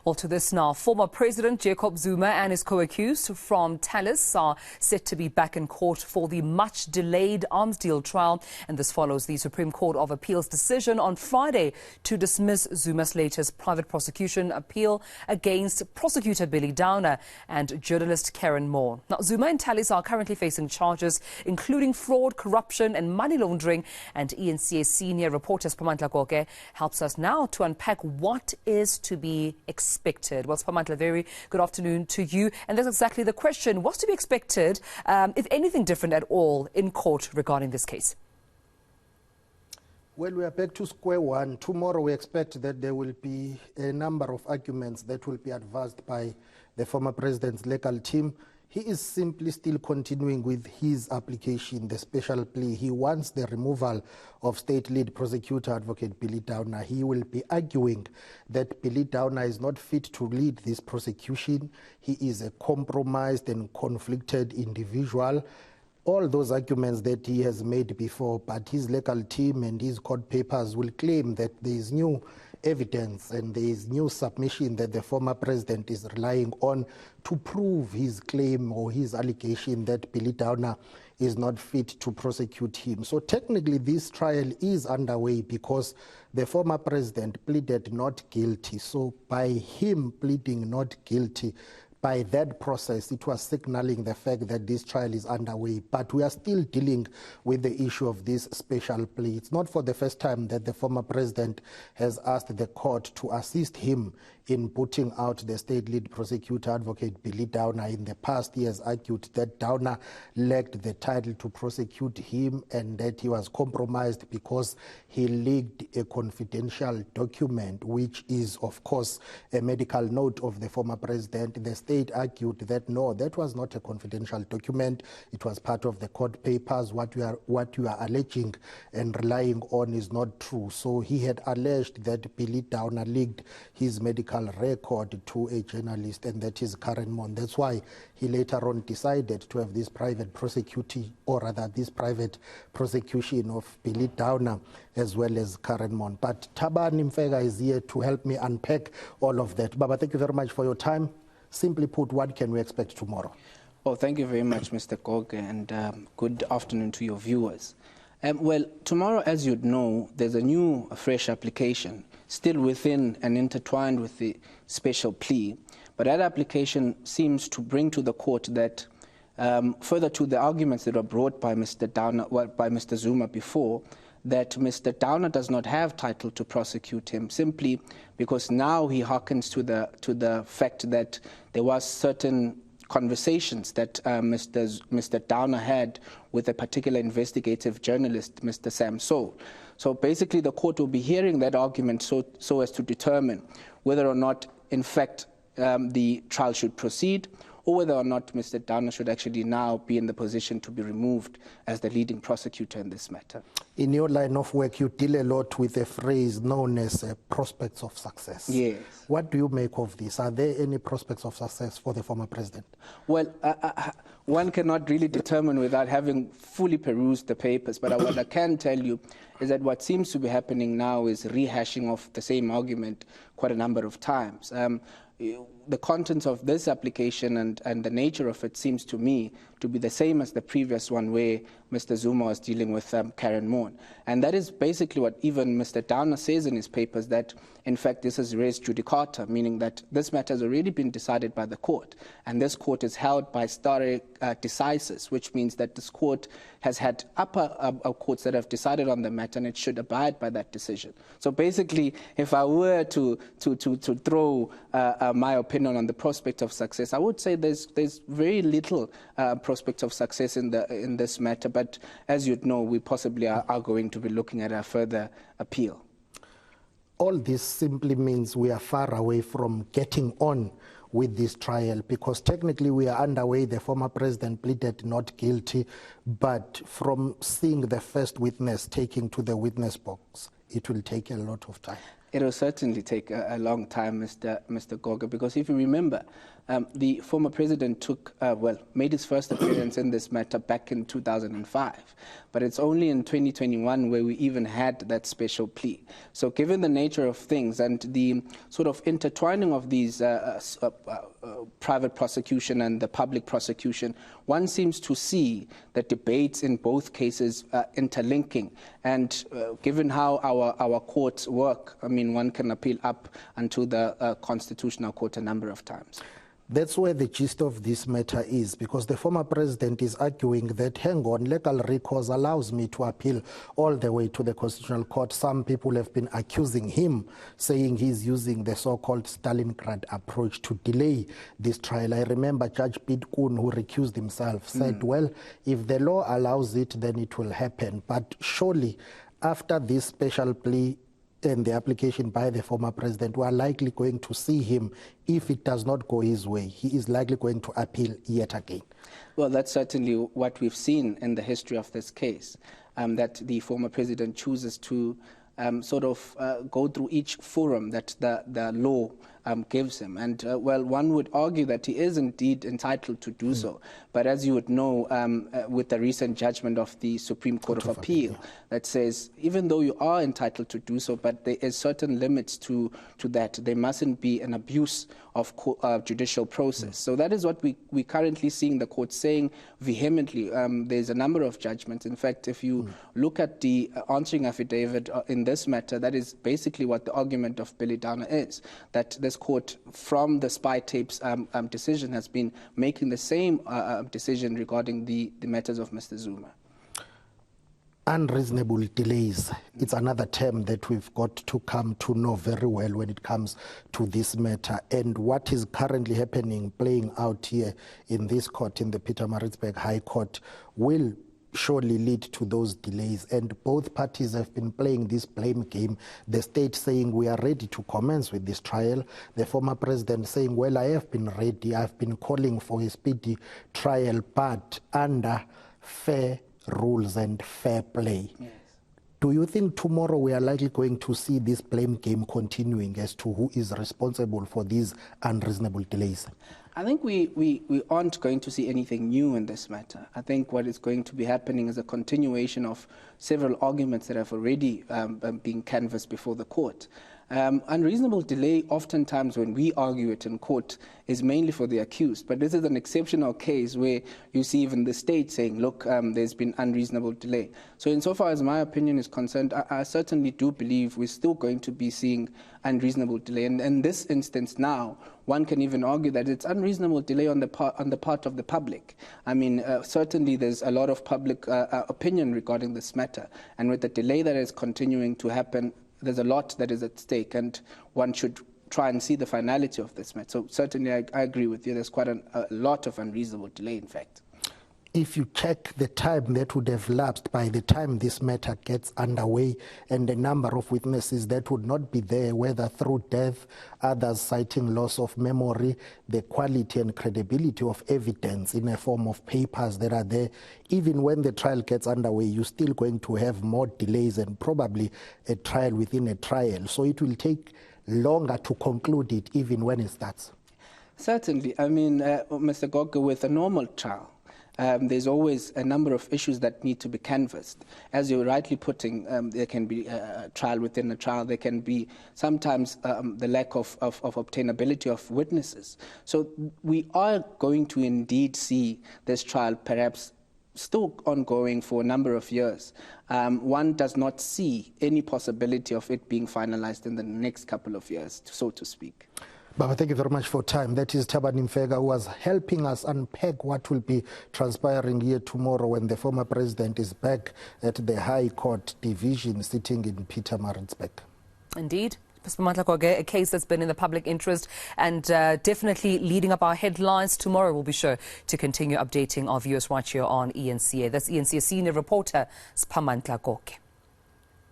Well, to this now, former President Jacob Zuma and his co-accused from Talis are set to be back in court for the much-delayed arms deal trial. And this follows the Supreme Court of Appeal's decision on Friday to dismiss Zuma's latest private prosecution appeal against prosecutor Billy Downer and journalist Karen Moore. Now, Zuma and Talis are currently facing charges including fraud, corruption and money laundering. And eNCA senior reporter Siphamandla Goge helps us now to unpack what is to be expected. Well, Siphamandla, very good afternoon to you. And that's exactly the question. What's to be expected, if anything different at all, in court regarding this case? Well, we are back to square one. Tomorrow we expect that there will be a number of arguments that will be advanced by the former president's legal team. He is simply still continuing with his application, the special plea. He wants the removal of state lead prosecutor advocate Billy Downer. He will be arguing that Billy Downer is not fit to lead this prosecution. He is a compromised and conflicted individual. All those arguments that he has made before, but his legal team and his court papers will claim that there is new evidence and there is new submission that the former president is relying on to prove his claim or his allegation that Billy Downer is not fit to prosecute him. So technically this trial is underway because the former president pleaded not guilty. So by him pleading not guilty, by that process, it was signaling the fact that this trial is underway. But we are still dealing with the issue of this special plea. It's not for the first time that the former president has asked the court to assist him in putting out the state lead prosecutor advocate Billy Downer. In the past, he has argued that Downer lacked the title to prosecute him and that he was compromised because he leaked a confidential document, which is, of course, a medical note of the former president. The state argued that no, that was not a confidential document. It was part of the court papers. What you are alleging and relying on is not true. So he had alleged that Billy Downer leaked his medical record to a journalist, and that is Karen Moore. That's why he later on decided to have this private prosecution, or rather this private prosecution of Billy Downer as well as Karen Moore. But Thabani Mfeka is here to help me unpack all of that. Baba, thank you very much for your time. Simply put, what can we expect tomorrow? Oh, thank you very much, Mr. Goge, and good afternoon to your viewers. Well, tomorrow, as you'd know, there's a new, fresh application, still within and intertwined with the special plea. But that application seems to bring to the court that, further to the arguments that were brought by Mr. Downer, by Mr. Zuma before, that Mr. Downer does not have title to prosecute him simply because now he hearkens to the fact that there was certain conversations that Mr. Downer had with a particular investigative journalist, Mr. Sam Soul. So basically the court will be hearing that argument so as to determine whether or not, in fact, the trial should proceed, or whether or not Mr. Downer should actually now be in the position to be removed as the leading prosecutor in this matter. In your line of work, you deal a lot with a phrase known as prospects of success. Yes. What do you make of this? Are there any prospects of success for the former president? Well, one cannot really determine without having fully perused the papers, but what I can tell you is that what seems to be happening now is rehashing of the same argument quite a number of times. The contents of this application and the nature of it seems to me to be the same as the previous one where Mr. Zuma was dealing with Karen Moore. And that is basically what even Mr. Downer says in his papers, that in fact this is res judicata, meaning that this matter has already been decided by the court. And this court is held by stare decisis, which means that this court has had upper courts that have decided on the matter and it should abide by that decision. So basically, if I were to throw my opinion on the prospect of success, I would say there's very little prospect of success in this matter. But as you'd know, we possibly are going to be looking at a further appeal. All this simply means we are far away from getting on with this trial, because technically we are underway. The former president pleaded not guilty, but from seeing the first witness taking to the witness box, it will take a lot of time. It will certainly take a long time, Mr. Goge, because if you remember, the former president made his first appearance in this matter back in 2005. But it's only in 2021 where we even had that special plea. So given the nature of things and the sort of intertwining of these private prosecution and the public prosecution, one seems to see the debates in both cases interlinking. And given how our courts work, I mean, one can appeal up unto the Constitutional Court a number of times. That's where the gist of this matter is, because the former president is arguing that, hang on, legal recourse allows me to appeal all the way to the Constitutional Court. Some people have been accusing him, saying he's using the so-called Stalingrad approach to delay this trial. I remember Judge Piet Koen, who recused himself, said, well, if the law allows it, then it will happen. But surely, after this special plea, and the application by the former president, we are likely going to see him, if it does not go his way, he is likely going to appeal yet again. Well, that's certainly what we've seen in the history of this case, that the former president chooses to go through each forum that the law gives him. And, well, one would argue that he is indeed entitled to do so. But as you would know, with the recent judgment of the Supreme Court of Appeal that says, even though you are entitled to do so, but there is certain limits to that. There mustn't be an abuse of judicial process. So that is what we're currently seeing the court saying vehemently. There's a number of judgments. In fact, if you look at the answering affidavit in this matter, that is basically what the argument of Billy Downer is, that this court, from the spy tapes decision, has been making the same decision regarding the matters of Mr. Zuma. Unreasonable delays. It's another term that we've got to come to know very well when it comes to this matter. And what is currently happening, playing out here in this court, in the Pietermaritzburg High Court, will surely lead to those delays. And both parties have been playing this blame game. The state saying we are ready to commence with this trial. The former president saying, well, I have been ready. I've been calling for a speedy trial, but under fair rules and fair play. Yes. Do you think tomorrow we are likely going to see this blame game continuing as to who is responsible for these unreasonable delays? I think we aren't going to see anything new in this matter. I think what is going to be happening is a continuation of several arguments that have already been canvassed before the court. Unreasonable delay, oftentimes when we argue it in court, is mainly for the accused. But this is an exceptional case where you see even the state saying, look, there's been unreasonable delay. So insofar as my opinion is concerned, I certainly do believe we're still going to be seeing unreasonable delay. And in this instance now, one can even argue that it's unreasonable delay on the part of the public. I mean, certainly there's a lot of public opinion regarding this matter. And with the delay that is continuing to happen, there's a lot that is at stake, and one should try and see the finality of this matter. So certainly I agree with you. There's quite a lot of unreasonable delay, in fact. If you check the time that would have lapsed by the time this matter gets underway, and the number of witnesses that would not be there, whether through death, others citing loss of memory, the quality and credibility of evidence in a form of papers that are there, even when the trial gets underway, you're still going to have more delays and probably a trial within a trial. So it will take longer to conclude it even when it starts. Certainly. I mean, Mr. Goge, with a normal trial, there's always a number of issues that need to be canvassed. As you're rightly putting, there can be a trial within a trial. There can be sometimes the lack of obtainability of witnesses. So we are going to indeed see this trial perhaps still ongoing for a number of years. One does not see any possibility of it being finalized in the next couple of years, so to speak. Baba, thank you very much for time. That is Thabani Mfeka, who was helping us unpack what will be transpiring here tomorrow when the former president is back at the High Court Division sitting in Pietermaritzburg. Indeed. Siphamandla Goge, a case that's been in the public interest and definitely leading up our headlines. Tomorrow we'll be sure to continue updating our viewers right here on eNCA. That's eNCA senior reporter Siphamandla Goge.